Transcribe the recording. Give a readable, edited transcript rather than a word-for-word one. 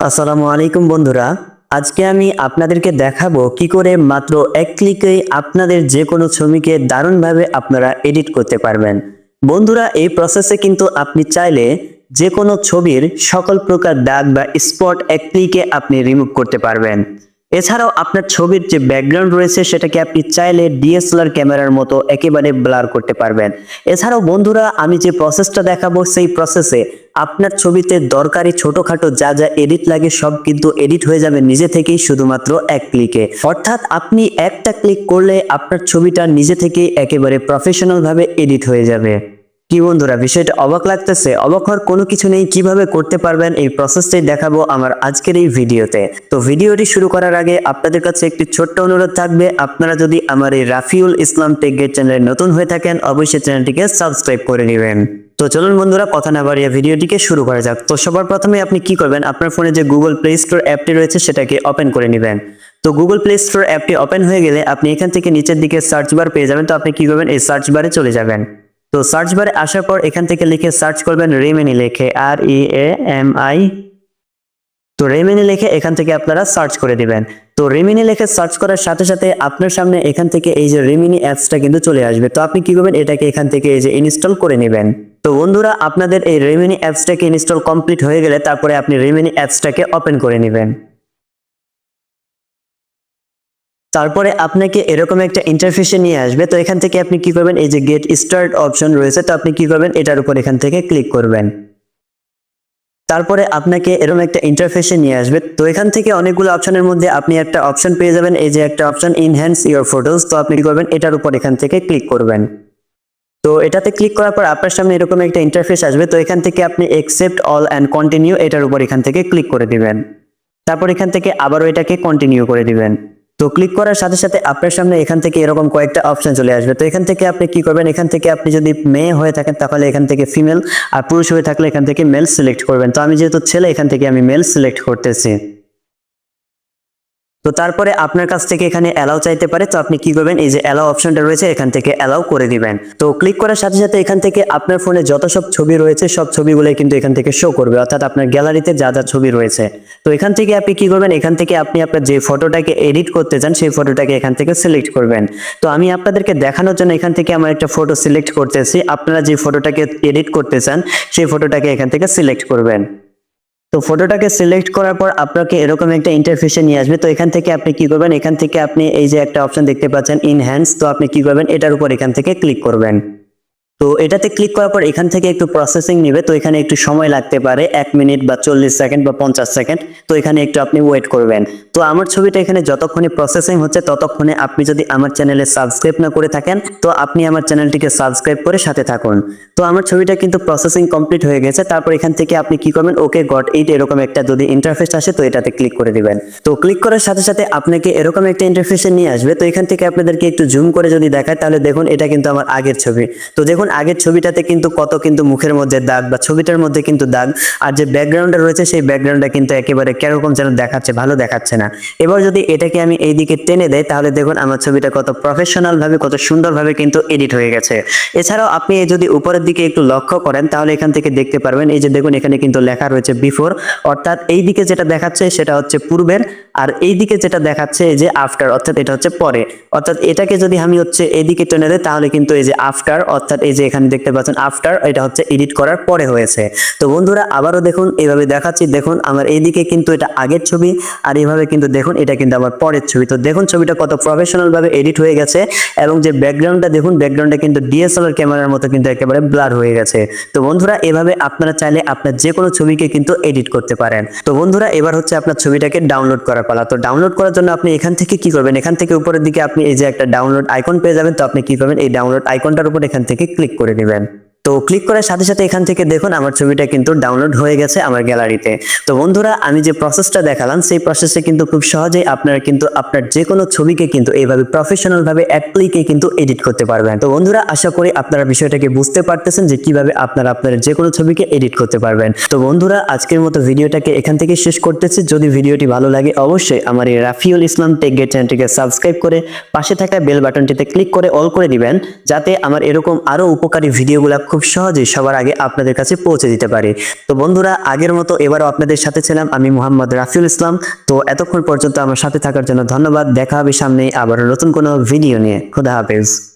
আসসালামু আলাইকুম বন্ধুরা। আজকে আমি আপনাদেরকে দেখাবো কি করে মাত্র এক ক্লিকেই আপনাদের যে কোনো ছবিকে দারুণভাবে আপনারা এডিট করতে পারবেন। বন্ধুরা, এই প্রসেসে কিন্তু আপনি চাইলে যে কোনো ছবির সকল প্রকার দাগ বা স্পট এক ক্লিকে আপনি রিমুভ করতে পারবেন। এছাড়াও আপনার ছবির যে ব্যাকগ্রাউন্ড রয়েছে সেটাকে আপনি চাইলে ডিএসএলআর ক্যামেরার মতো একেবারে ব্লার করতে পারবেন। এছাড়াও বন্ধুরা, আমি যে প্রসেসটা দেখাবো সেই প্রসেসে আপনার ছবিতে দরকারি ছোটখাটো যা যা এডিট লাগে সব কিন্তু এডিট হয়ে যাবে নিজে থেকেই শুধুমাত্র এক ক্লিকে। অর্থাৎ আপনি একটা ক্লিক করলে আপনার ছবিটা নিজে থেকেই একেবারে প্রফেশনাল ভাবে এডিট হয়ে যাবে। কি বন্ধুরা, বিষয়টা অবাক লাগতেছে? অবাক হওয়ার কোনো কিছু নেই। কিভাবে করতে পারবেন এই প্রসেসটাই দেখাবো আমার আজকের এই ভিডিওতে। তো ভিডিওটি শুরু করার আগে আপনাদের কাছে একটি ছোট্ট অনুরোধ থাকবে, আপনারা যদি আমার এই রাফিউল ইসলাম টেক গাইড চ্যানেলে নতুন হয়ে থাকেন অবশ্যই চ্যানেলটিকে সাবস্ক্রাইব করে নেবেন। তো চলুন বন্ধুরা, কথা না বাড়িয়ে ভিডিওটিকে শুরু করা যাক। তো সবার প্রথমে আপনি কি করবেন, আপনার ফোনে যে গুগল প্লে স্টোর অ্যাপটি রয়েছে সেটাকে ওপেন করে নেবেন। তো গুগল প্লে স্টোর অ্যাপটি ওপেন হয়ে গেলে আপনি এখান থেকে নিচের দিকে সার্চ বার পেয়ে যাবেন। তো আপনি কি করবেন, এই সার্চ বারে চলে যাবেন। তো সার্চ বারে আসার পর এখান থেকে লিখে সার্চ করবেন রেমেনি, লিখে REAMI। তো রেমেনি লিখে এখান থেকে আপনারা সার্চ করে দিবেন। তো রেমিনি লিখে সার্চ করার সাথে সাথে আপনার সামনে এখান থেকে এই যে রেমিনি অ্যাপসটা কিন্তু চলে আসবে। তো আপনি কি করবেন, এটাকে এখান থেকে এই যে ইনস্টল করে নেবেন। তো বন্ধুরা, আপনাদের এই রেমিনি অ্যাপসটাকে ইনস্টল কমপ্লিট হয়ে গেলে তারপরে আপনি রেমিনি অ্যাপসটাকে ওপেন করে নেবেন। তারপরে আপনাকে এরকম একটা ইন্টারফেসে নিয়ে আসবে। তো এখান থেকে আপনি কি করবেন, এই যে গেট স্টার্ট অপশন রয়েছে, তো আপনি কি করবেন, এটার উপর এখান থেকে ক্লিক করবেন। তারপরে আপনাকে এরকম একটা ইন্টারফেসে নিয়ে আসবে। তো এখান থেকে অনেকগুলো অপশনের মধ্যে আপনি একটা অপশন পেয়ে যাবেন, এই যে একটা অপশন ইনহ্যান্স ইওর ফটোজ। তো আপনি কি করবেন, এটার উপর এখান থেকে ক্লিক করবেন। তো এটাতে ক্লিক করার পর আপনার সামনে এরকম একটা ইন্টারফেস আসবে। তো এখান থেকে আপনি অ্যাকসেপ্ট অল অ্যান্ড কন্টিনিউ এটার উপর এখান থেকে ক্লিক করে দিবেন। তারপর এখান থেকে আবারও এটাকে কন্টিনিউ করে দিবেন। তো ক্লিক করার সাথে সাথে আপনার সামনে এখান থেকে এরকম কয়েকটা অপশন চলে আসবে। তো এখান থেকে আপনি কি করবেন, এখান থেকে আপনি যদি মেয়ে হয়ে থাকেন তাহলে এখান থেকে ফিমেল, আর পুরুষ হয়ে থাকলে এখান থেকে মেল সিলেক্ট করবেন। তো আমি যেহেতু ছেলে, এখান থেকে আমি মেল সিলেক্ট করতেছি। তো তারপরে আপনার কাছ থেকে এখানে অ্যালাউ চাইতে পারে। তো আপনি কি করবেন, এই যে অ্যালাউ অপশনটা রয়েছে এখান থেকে অ্যালাউ করে দিবেন। তো ক্লিক করার সাথে সাথে এখান থেকে আপনার ফোনে যত সব ছবি রয়েছে সব ছবিগুলোই কিন্তু এখান থেকে শো করবে, অর্থাৎ আপনার গ্যালারিতে যা যা ছবি রয়েছে। তো এখান থেকে আপনি কি করবেন, এখান থেকে আপনি আপনার যে ফটোটাকে এডিট করতে চান সেই ফটোটাকে এখান থেকে সিলেক্ট করবেন। তো আমি আপনাদেরকে দেখানোর জন্য এখান থেকে আমার একটা ফটো সিলেক্ট করতেছি। আপনারা যে ফটোটাকে এডিট করতে চান সেই ফটোটাকে এখান থেকে সিলেক্ট করবেন। তো ফটোটাকে সিলেক্ট করার পর আপনাকে এরকম একটা ইন্টারফেসে নিয়ে আসবে। তো এখান থেকে আপনি কি করবেন, এখান থেকে আপনি এই যে একটা অপশন দেখতে পাচ্ছেন ইনহ্যান্স, তো আপনি কি করবেন, এটার উপর এখান থেকে ক্লিক করবেন। তো এটাতে ক্লিক করার পর এখান থেকে একটু প্রসেসিং নেবে। তো এখানে একটু সময় লাগতে পারে, 1 মিনিট বা 40 সেকেন্ড বা 50 সেকেন্ড। তো এখানে একটু আপনি ওয়েট করবেন। তো আমার ছবিটা এখানে যতক্ষণে প্রসেসিং হচ্ছে ততক্ষণে আপনি যদি আমার চ্যানেলে সাবস্ক্রাইব না করে থাকেন তো আপনি আমার চ্যানেলটিকে সাবস্ক্রাইব করে সাথে থাকুন। তো আমার ছবিটা কিন্তু প্রসেসিং কমপ্লিট হয়ে গেছে। তারপর এখান থেকে আপনি কি করবেন, ওকে গট ইট এরকম একটা যদি ইন্টারফেস আসে তো এটাতে ক্লিক করে দিবেন। তো ক্লিক করার সাথে সাথে আপনাকে এরকম একটা ইন্টারফেসে নিয়ে আসবে। তো এখান থেকে আপনাদেরকে একটু জুম করে যদি দেখায় তাহলে দেখুন এটা কিন্তু আমার আগের ছবি। তো দেখুন আগের ছবিটাতে কিন্তু কত কিন্তু মুখের মধ্যে দাগ বা ছবিটার মধ্যে কিন্তু দাগ, আর যে ব্যাকগ্রাউন্ডটা রয়েছে সেই ব্যাকগ্রাউন্ডটা কিন্তু একেবারে কিরকম যেন দেখাচ্ছে, ভালো দেখাচ্ছে না। এবার যদি এটাকে আমি এইদিকে টেনে দেই তাহলে দেখুন আমার ছবিটা কত প্রফেশনাল ভাবে কত সুন্দরভাবে কিন্তু এডিট হয়ে গেছে। এছাড়াও আপনি যদি উপরের দিকে একটু লক্ষ্য করেন তাহলে এখান থেকে দেখতে পারবেন এই যে দেখুন এখানে কিন্তু লেখা রয়েছে বিফোর, অর্থাৎ এই দিকে যেটা দেখাচ্ছে সেটা হচ্ছে পূর্বের, আর এই দিকে যেটা দেখাচ্ছে এই যে আফটার, অর্থাৎ এটা হচ্ছে পরে। অর্থাৎ এটাকে যদি আমি হচ্ছে এইদিকে টেনে দেই তাহলে কিন্তু এই যে আফটার, অর্থাৎ এই যে এখানে দেখতে পাচ্ছেন আফটার, এটা হচ্ছে এডিট করার পরে হয়েছে। তো বন্ধুরা আবারও দেখুন এইভাবে দেখাচ্ছি, দেখুন আমার এইদিকে কিন্তু এটা আগের ছবি, আর এইভাবে কিন্তু দেখুন এটা কিন্তু আমার পরের ছবি। তো দেখুন ছবিটা কত প্রফেশনাল ভাবে এডিট হয়ে গেছে, এবং যে ব্যাকগ্রাউন্ডটা দেখুন ব্যাকগ্রাউন্ডটা কিন্তু ডিএসএলআর ক্যামেরার মতো কিন্তু একেবারে ব্লার হয়ে গেছে। তো বন্ধুরা এভাবে আপনারা চাইলে আপনার যে কোনো ছবিকে কিন্তু এডিট করতে পারেন। তো বন্ধুরা এবার হচ্ছে আপনার ছবিটাকে ডাউনলোড করার পালা। তো ডাউনলোড করার জন্য আপনি এখান থেকে কি করবেন, এখান থেকে উপরের দিকে আপনি এই যে একটা ডাউনলোড আইকন পেয়ে যাবেন। তো আপনি কি করবেন, এই ডাউনলোড আইকনটার উপর এখান থেকে ক্লিক করে দিবেন। তো ক্লিক করার সাথে সাথে এখান থেকে দেখুন আমার ছবিটা কিন্তু ডাউনলোড হয়ে গেছে আমার গ্যালারিতে। তো বন্ধুরা আমি যে প্রসেসটা দেখালাম সেই প্রসেসে কিন্তু খুব সহজেই আপনারা কিন্তু আপনার যে কোনো ছবিকে কিন্তু এইভাবে প্রফেশনাল ভাবে এক ক্লিকে কিন্তু এডিট করতে পারবেন। তো বন্ধুরা আশা করি আপনারা বিষয়টাকে বুঝতে পারতেছেন যে কিভাবে আপনারা আপনার যে কোনো ছবিকে এডিট করতে পারবেন। তো বন্ধুরা আজকের মতো ভিডিওটাকে এখান থেকে শেষ করতেছি। যদি ভিডিওটি ভালো লাগে অবশ্যই আমার এই রাফিউল ইসলাম টেক গাইড চ্যানেলটিকে সাবস্ক্রাইব করে পাশে থাকা বেল বাটনটিতে ক্লিক করে অল করে দিবেন, যাতে আমার এরকম আরো উপকারী ভিডিওগুলো খুব সহজেই সবার আগে আপনাদের কাছে পৌঁছে দিতে পারি। তো বন্ধুরা, আগের মতো এবারও আপনাদের সাথে ছিলাম আমি মোহাম্মদ রাফিউল ইসলাম। তো এতক্ষণ পর্যন্ত আমার সাথে থাকার জন্য ধন্যবাদ। দেখা হবে সামনে আবার নতুন কোনো ভিডিও নিয়ে। খোদা হাফেজ।